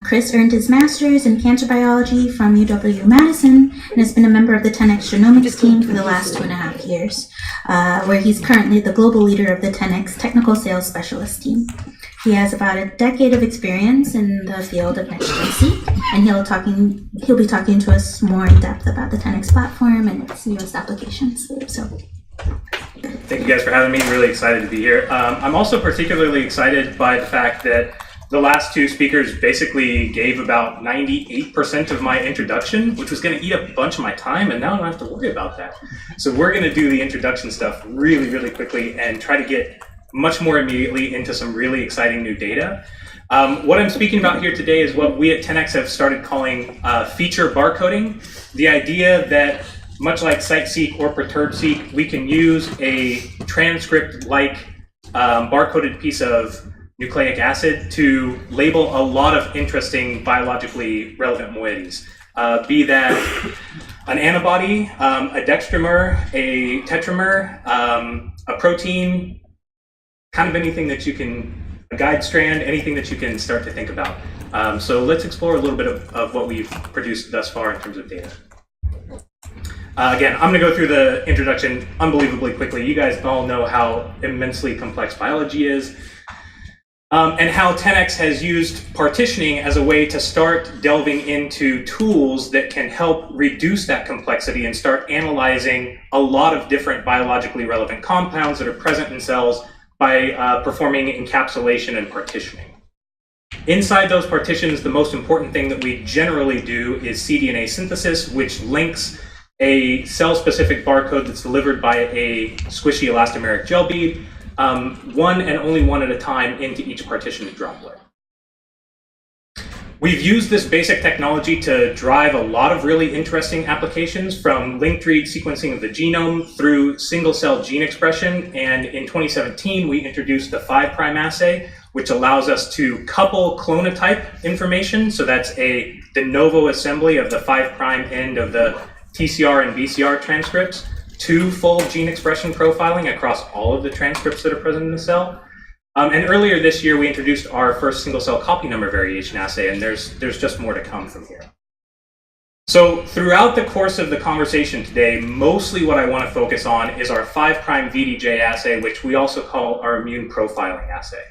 Chris earned his master's in cancer biology from UW-Madison and has been a member of the 10x Genomics team for the last 2.5 years, where he's currently the global leader of the 10x Technical Sales Specialist team. He has about a decade of experience in the field of next-gen seq, and he'll be talking to us more in depth about the 10x platform and its newest applications. So. Thank you guys for having me. Really excited to be here. I'm also particularly excited by the fact that the last two speakers basically gave about 98% of my introduction, which was going to eat up a bunch of my time, and now I don't have to worry about that. So we're going to do the introduction stuff really, really quickly and try to get much more immediately into some really exciting new data. What I'm speaking about here today is what we at 10x have started calling feature barcoding. The idea that much like scTECH-Seq or Perturb-Seq, we can use a transcript-like barcoded piece of nucleic acid to label a lot of interesting biologically relevant moieties, be that an antibody, a dextramer, a tetramer, a protein, kind of anything that you can, a guide strand, anything that you can start to think about. So let's explore a little bit of what we've produced thus far in terms of data. Again, I'm going to go through the introduction unbelievably quickly. You guys all know how immensely complex biology is, and how 10x has used partitioning as a way to start delving into tools that can help reduce that complexity and start analyzing a lot of different biologically relevant compounds that are present in cells by performing encapsulation and partitioning. Inside those partitions, the most important thing that we generally do is cDNA synthesis, which links a cell-specific barcode that's delivered by a squishy elastomeric gel bead, one and only one at a time into each partitioned droplet. We've used this basic technology to drive a lot of really interesting applications, from linked-read sequencing of the genome through single-cell gene expression, and in 2017 we introduced the 5' assay, which allows us to couple clonotype information, so that's a de novo assembly of the 5' end of the TCR and BCR transcripts, to full gene expression profiling across all of the transcripts that are present in the cell. And earlier this year, we introduced our first single-cell copy number variation assay, and there's just more to come from here. So throughout the course of the conversation today, mostly what I want to focus on is our 5' VDJ assay, which we also call our immune profiling assay.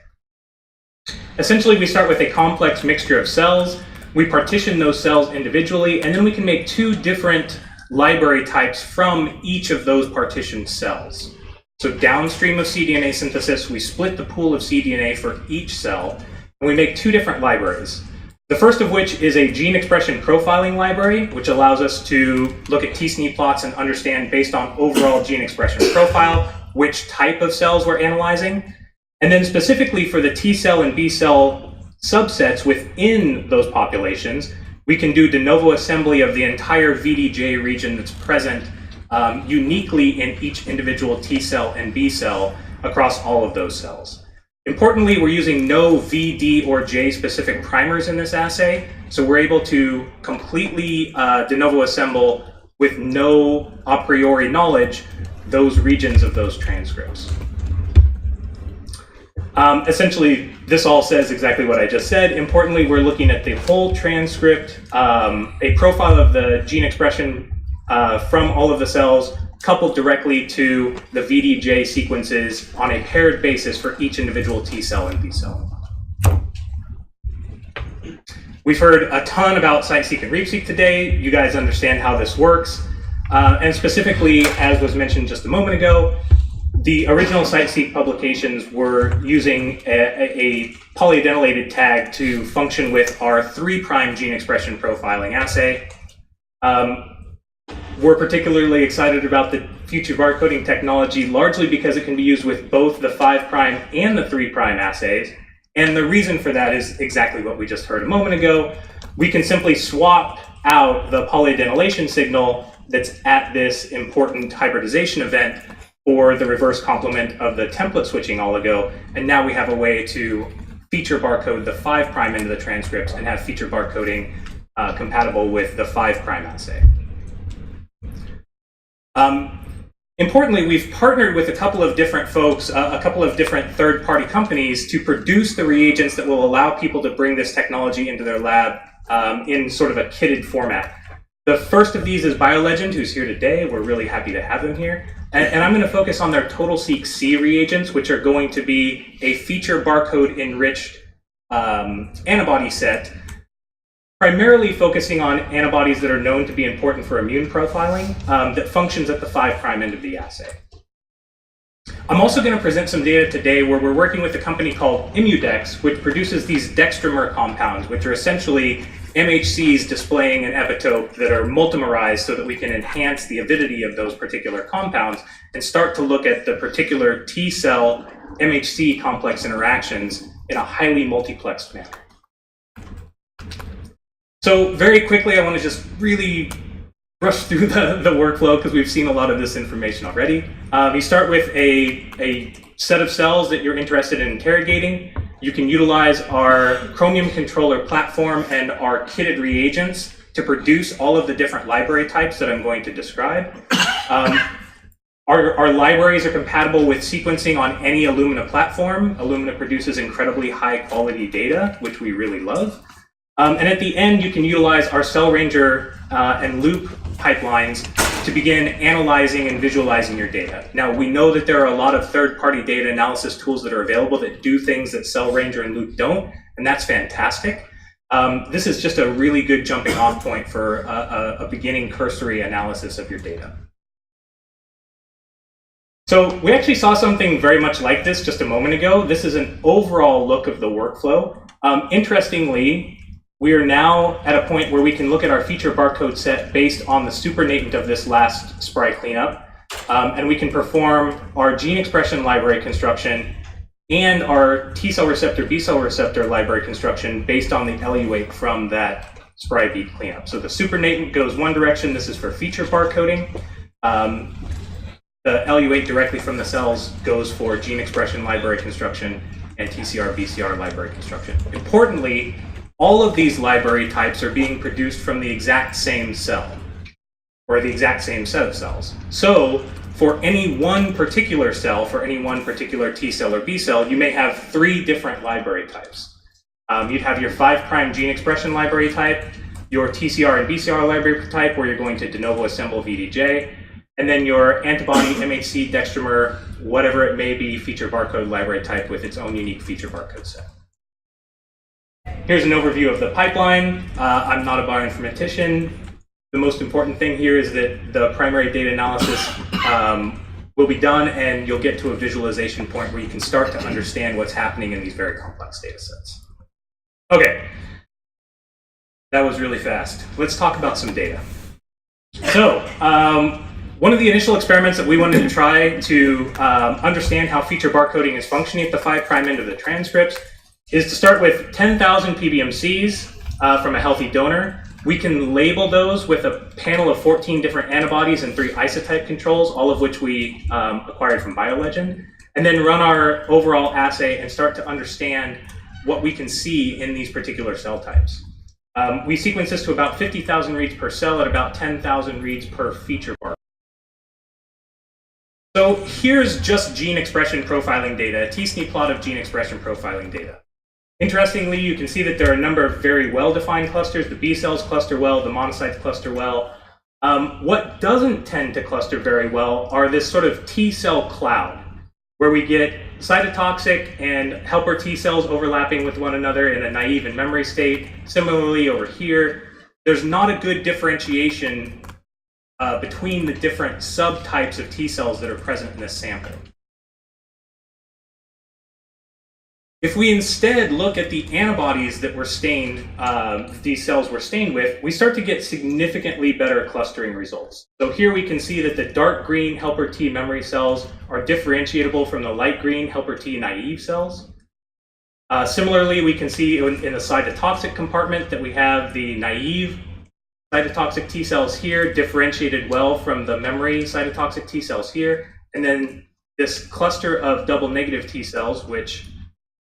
Essentially, we start with a complex mixture of cells. We partition those cells individually, and then we can make two different library types from each of those partitioned cells. So downstream of cDNA synthesis, we split the pool of cDNA for each cell, and we make two different libraries. The first of which is a gene expression profiling library, which allows us to look at t-SNE plots and understand, based on overall gene expression profile, which type of cells we're analyzing. And then specifically for the T cell and B cell subsets within those populations, we can do de novo assembly of the entire VDJ region that's present uniquely in each individual T cell and B cell across all of those cells. Importantly, we're using no V, D, or J specific primers in this assay, so we're able to completely de novo assemble, with no a priori knowledge, those regions of those transcripts. Essentially, this all says exactly what I just said. Importantly, we're looking at the whole transcript, a profile of the gene expression from all of the cells, coupled directly to the VDJ sequences on a paired basis for each individual T cell and B cell. We've heard a ton about scTECH-Seq and ReapSeq today. You guys understand how this works. And specifically, as was mentioned just a moment ago, the original scTECH-Seq publications were using a polyadenylated tag to function with our 3' gene expression profiling assay. We're particularly excited about the future barcoding technology, largely because it can be used with both the 5' and the 3' assays. And the reason for that is exactly what we just heard a moment ago. We can simply swap out the polyadenylation signal that's at this important hybridization event for the reverse complement of the template switching oligo, and now we have a way to feature barcode the 5' end of the transcripts and have feature barcoding compatible with the 5' assay. Importantly, we've partnered with a couple of different folks, a couple of different third-party companies to produce the reagents that will allow people to bring this technology into their lab in sort of a kitted format. The first of these is BioLegend, who's here today. We're really happy to have them here. And I'm going to focus on their TotalSeq-C reagents, which are going to be a feature barcode enriched antibody set, primarily focusing on antibodies that are known to be important for immune profiling that functions at the 5' end of the assay. I'm also going to present some data today where we're working with a company called Immudex, which produces these dextramer compounds, which are essentially MHCs displaying an epitope that are multimerized so that we can enhance the avidity of those particular compounds and start to look at the particular T-cell MHC complex interactions in a highly multiplexed manner. So very quickly, I want to just really rush through the workflow because we've seen a lot of this information already. You start with a set of cells that you're interested in interrogating. You can utilize our Chromium controller platform and our kitted reagents to produce all of the different library types that I'm going to describe. Our libraries are compatible with sequencing on any Illumina platform. Illumina produces incredibly high quality data, which we really love. And at the end, you can utilize our Cell Ranger and Loop pipelines to begin analyzing and visualizing your data. Now, we know that there are a lot of third-party data analysis tools that are available that do things that Cell Ranger and Loop don't, and that's fantastic. This is just a really good jumping off point for a beginning cursory analysis of your data. So we actually saw something very much like this just a moment ago. This is an overall look of the workflow. Interestingly, we are now at a point where we can look at our feature barcode set based on the supernatant of this last SPRI cleanup, and we can perform our gene expression library construction and our T-cell receptor, B-cell receptor library construction based on the LU8 from that SPRI bead cleanup. So the supernatant goes one direction. This is for feature barcoding. The LU8 directly from the cells goes for gene expression library construction and TCR, BCR library construction. Importantly, all of these library types are being produced from the exact same cell, or the exact same set of cells. So for any one particular cell, for any one particular T cell or B cell, you may have 3 different library types. You'd have your 5' gene expression library type, your TCR and BCR library type, where you're going to de novo assemble VDJ, and then your antibody, MHC, dextramer, whatever it may be, feature barcode library type with its own unique feature barcode set. Here's an overview of the pipeline. I'm not a bioinformatician. The most important thing here is that the primary data analysis will be done, and you'll get to a visualization point where you can start to understand what's happening in these very complex data sets. Okay, that was really fast. Let's talk about some data. So, one of the initial experiments that we wanted to try to understand how feature barcoding is functioning at the 5' end of the transcripts is to start with 10,000 PBMCs from a healthy donor. We can label those with a panel of 14 different antibodies and 3 isotype controls, all of which we acquired from BioLegend, and then run our overall assay and start to understand what we can see in these particular cell types. We sequence this to about 50,000 reads per cell at about 10,000 reads per feature barcode. So here's just gene expression profiling data, a t-SNE plot of gene expression profiling data. Interestingly, you can see that there are a number of very well-defined clusters. The B cells cluster well, the monocytes cluster well. What doesn't tend to cluster very well are this sort of T-cell cloud, where we get cytotoxic and helper T cells overlapping with one another in a naive and memory state. Similarly, over here, there's not a good differentiation between the different subtypes of T cells that are present in this sample. If we instead look at the antibodies that were stained, these cells were stained with, we start to get significantly better clustering results. So here we can see that the dark green helper T memory cells are differentiable from the light green helper T naive cells. Similarly, we can see in the cytotoxic compartment that we have the naive cytotoxic T cells here differentiated well from the memory cytotoxic T cells here. And then this cluster of double negative T cells, which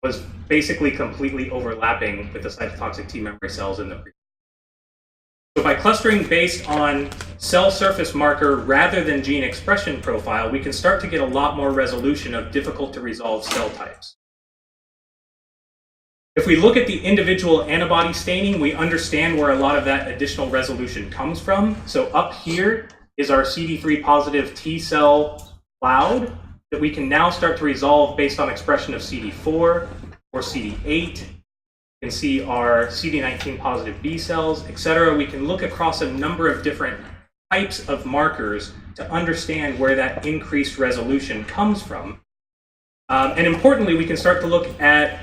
was basically completely overlapping with the cytotoxic T memory cells in the previous. So by clustering based on cell surface marker rather than gene expression profile, we can start to get a lot more resolution of difficult to resolve cell types. If we look at the individual antibody staining, we understand where a lot of that additional resolution comes from. So up here is our CD3 positive T cell cloud that we can now start to resolve based on expression of CD4 or CD8. You can see our CD19 positive B cells, etc. We can look across a number of different types of markers to understand where that increased resolution comes from. And importantly, we can start to look at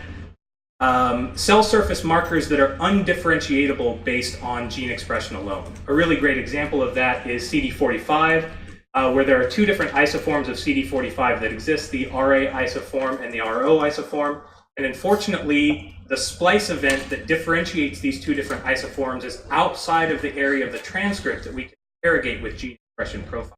cell surface markers that are undifferentiatable based on gene expression alone. A really great example of that is CD45, where there are two different isoforms of CD45 that exist, the RA isoform and the RO isoform. And unfortunately, the splice event that differentiates these two different isoforms is outside of the area of the transcript that we can interrogate with gene expression profile.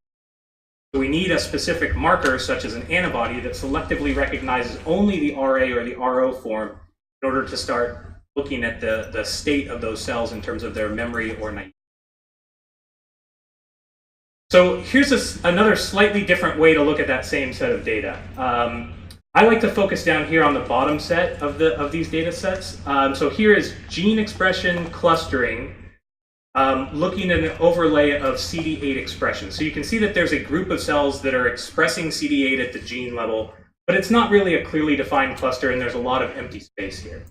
So we need a specific marker, such as an antibody, that selectively recognizes only the RA or the RO form in order to start looking at the state of those cells in terms of their memory or naive. So here's another slightly different way to look at that same set of data. I like to focus down here on the bottom set of these data sets. So here is gene expression clustering, looking at an overlay of CD8 expression. So you can see that there's a group of cells that are expressing CD8 at the gene level, but it's not really a clearly defined cluster, and there's a lot of empty space here.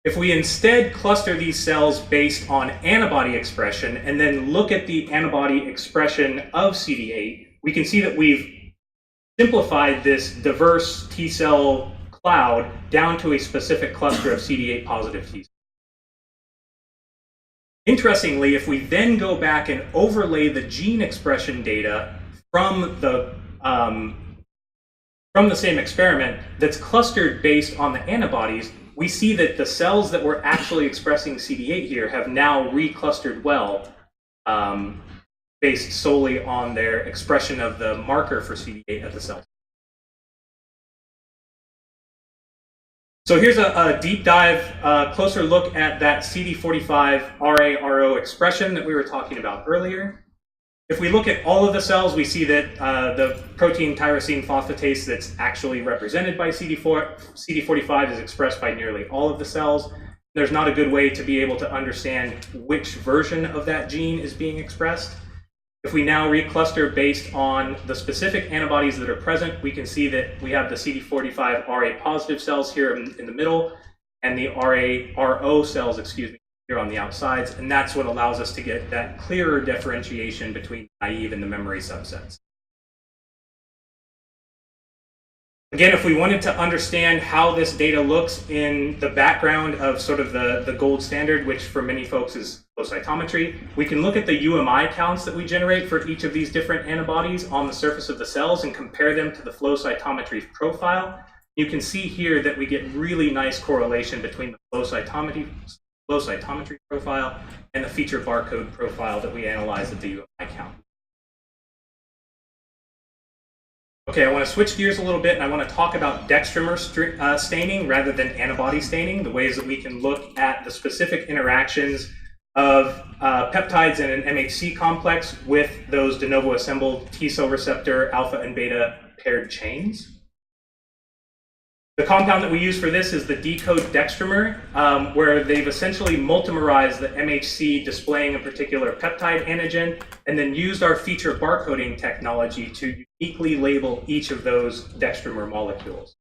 If we instead cluster these cells based on antibody expression and then look at the antibody expression of CD8, we can see that we've simplified this diverse T cell cloud down to a specific cluster of CD8 positive T cells. Interestingly, if we then go back and overlay the gene expression data from the same experiment that's clustered based on the antibodies, we see that the cells that were actually expressing CD8 here have now reclustered well, based solely on their expression of the marker for CD8 at the cell. So here's a deep dive, closer look at that CD45 RA-RO expression that we were talking about earlier. If we look at all of the cells, we see that the protein tyrosine phosphatase that's actually represented by CD45 is expressed by nearly all of the cells. There's not a good way to be able to understand which version of that gene is being expressed. If we now recluster based on the specific antibodies that are present, we can see that we have the CD45 RA positive cells here in the middle and the RO cells, here on the outsides, and that's what allows us to get that clearer differentiation between naive and the memory subsets. Again, if we wanted to understand how this data looks in the background of sort of the gold standard, which for many folks is flow cytometry, we can look at the UMI counts that we generate for each of these different antibodies on the surface of the cells and compare them to the flow cytometry profile. You can see here that we get really nice correlation between the flow cytometry profile and the feature barcode profile that we analyze at the UMI count. Okay, I want to switch gears a little bit and I want to talk about dextramer staining rather than antibody staining, the ways that we can look at the specific interactions of peptides in an MHC complex with those de novo assembled T cell receptor alpha and beta paired chains. The compound that we use for this is the decode dextramer, where they've essentially multimerized the MHC displaying a particular peptide antigen and then used our feature barcoding technology to uniquely label each of those dextramer molecules.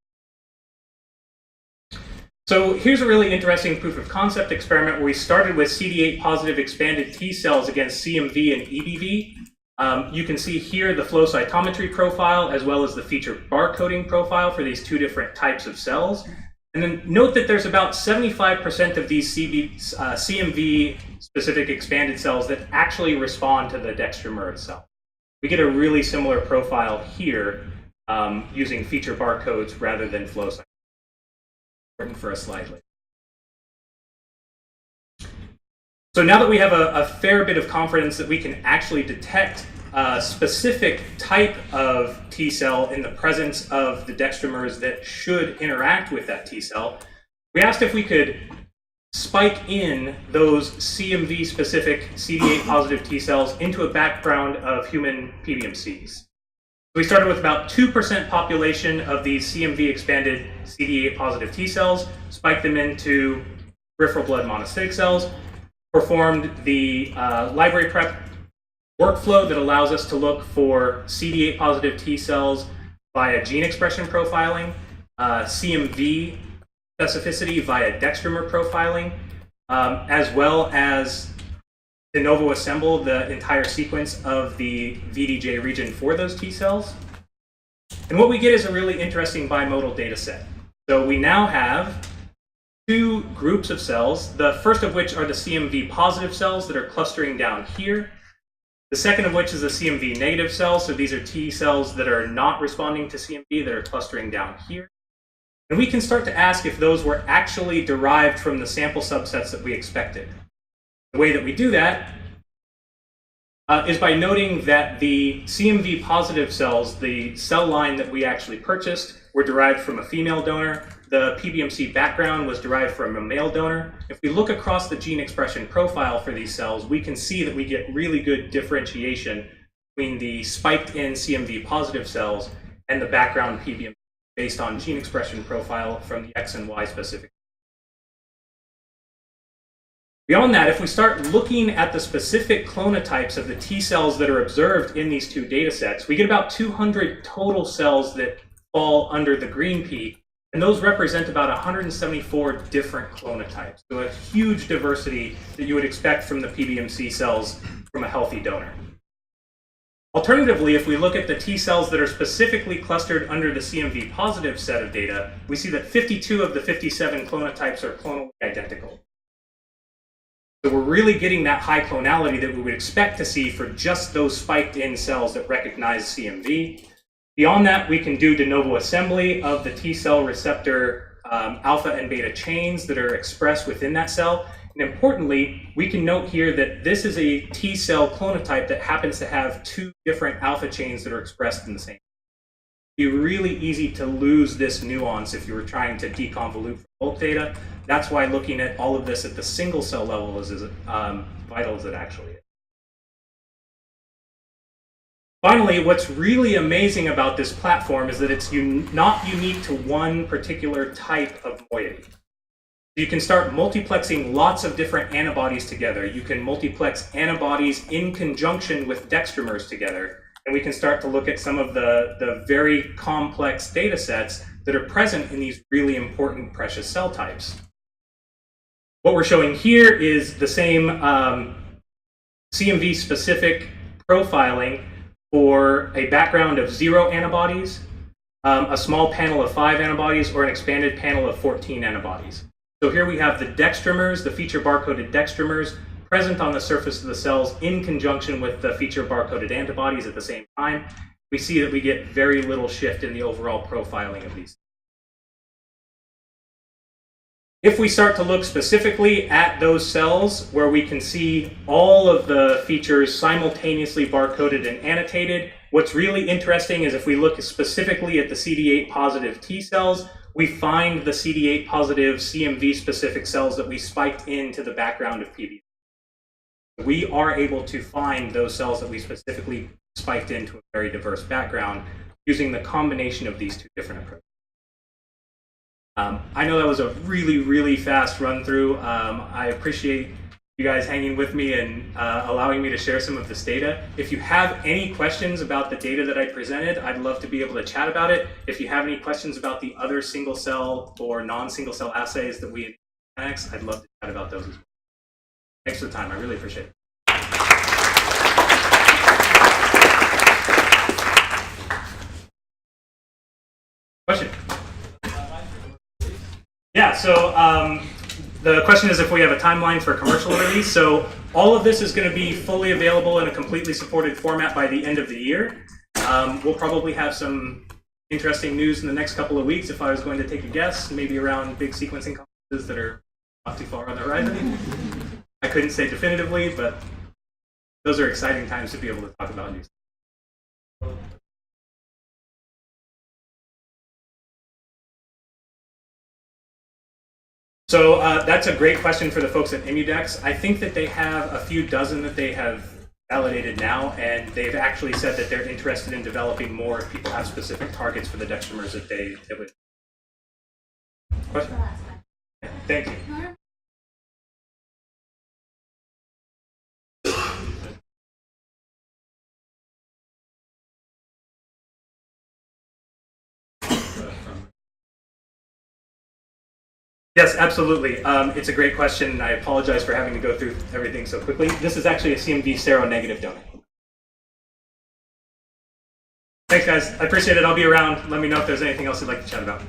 So here's a really interesting proof of concept experiment where we started with CD8 positive expanded T cells against CMV and EBV. You can see here the flow cytometry profile as well as the feature barcoding profile for these two different types of cells. And then note that there's about 75% of these CMV specific expanded cells that actually respond to the dextramer itself. We get a really similar profile here using feature barcodes rather than flow cytometry. Important for a slide later. So now that we have a fair bit of confidence that we can actually detect a specific type of T cell in the presence of the dextramers that should interact with that T cell, we asked if we could spike in those CMV-specific CD8 positive T cells into a background of human PBMCs. We started with about 2% population of these CMV expanded CD8 positive T cells, spiked them into peripheral blood monocytic cells, performed the library prep workflow that allows us to look for CD8 positive T cells via gene expression profiling, CMV specificity via dextramer profiling, as well as de novo assemble the entire sequence of the VDJ region for those T cells. And what we get is a really interesting bimodal data set. So we now have two groups of cells, the first of which are the CMV positive cells that are clustering down here. The second of which is the CMV negative cells. So these are T cells that are not responding to CMV that are clustering down here. And we can start to ask if those were actually derived from the sample subsets that we expected. The way that we do that is by noting that the CMV positive cells, the cell line that we actually purchased, were derived from a female donor. The PBMC background was derived from a male donor. If we look across the gene expression profile for these cells, we can see that we get really good differentiation between the spiked in CMV positive cells and the background PBMC based on gene expression profile from the X and Y specific. Beyond that, if we start looking at the specific clonotypes of the T cells that are observed in these two data sets, we get about 200 total cells that fall under the green peak, and those represent about 174 different clonotypes. So a huge diversity that you would expect from the PBMC cells from a healthy donor. Alternatively, if we look at the T cells that are specifically clustered under the CMV positive set of data, we see that 52 of the 57 clonotypes are clonally identical. So we're really getting that high clonality that we would expect to see for just those spiked in cells that recognize CMV. Beyond that, we can do de novo assembly of the T cell receptor alpha and beta chains that are expressed within that cell. And importantly, we can note here that this is a T cell clonotype that happens to have two different alpha chains that are expressed in the same. It'd be really easy to lose this nuance if you were trying to deconvolute bulk data. That's why looking at all of this at the single cell level is as vital as it actually is. Finally, what's really amazing about this platform is that it's not unique to one particular type of moiety. You can start multiplexing lots of different antibodies together. You can multiplex antibodies in conjunction with dextramers together. And we can start to look at some of the very complex data sets that are present in these really important precious cell types. What we're showing here is the same CMV-specific profiling for a background of 0 antibodies, a small panel of 5 antibodies, or an expanded panel of 14 antibodies. So here we have the dextramers, the feature barcoded dextramers, present on the surface of the cells in conjunction with the feature barcoded antibodies at the same time. We see that we get very little shift in the overall profiling of these. If we start to look specifically at those cells where we can see all of the features simultaneously barcoded and annotated, what's really interesting is if we look specifically at the CD8 positive T cells, we find the CD8 positive CMV specific cells that we spiked into the background of PBMC. We are able to find those cells that we specifically spiked into a very diverse background using the combination of these two different approaches. I know that was a really, really fast run through. I appreciate you guys hanging with me and allowing me to share some of this data. If you have any questions about the data that I presented, I'd love to be able to chat about it. If you have any questions about the other single cell or non-single cell assays that we next, I'd love to chat about those as well. Thanks for the time. I really appreciate it. Question? Yeah, so the question is if we have a timeline for commercial release. So all of this is going to be fully available in a completely supported format by the end of the year. We'll probably have some interesting news in the next couple of weeks if I was going to take a guess, maybe around big sequencing conferences that are not too far on the horizon. I couldn't say definitively, but those are exciting times to be able to talk about news. So that's a great question for the folks at Immudex. I think that they have a few dozen that they have validated now, and they've actually said that they're interested in developing more if people have specific targets for the dextramers that they would. Question? Thank you. Yes, absolutely. It's a great question, and I apologize for having to go through everything so quickly. This is actually a CMV seronegative donor. Thanks, guys. I appreciate it. I'll be around. Let me know if there's anything else you'd like to chat about.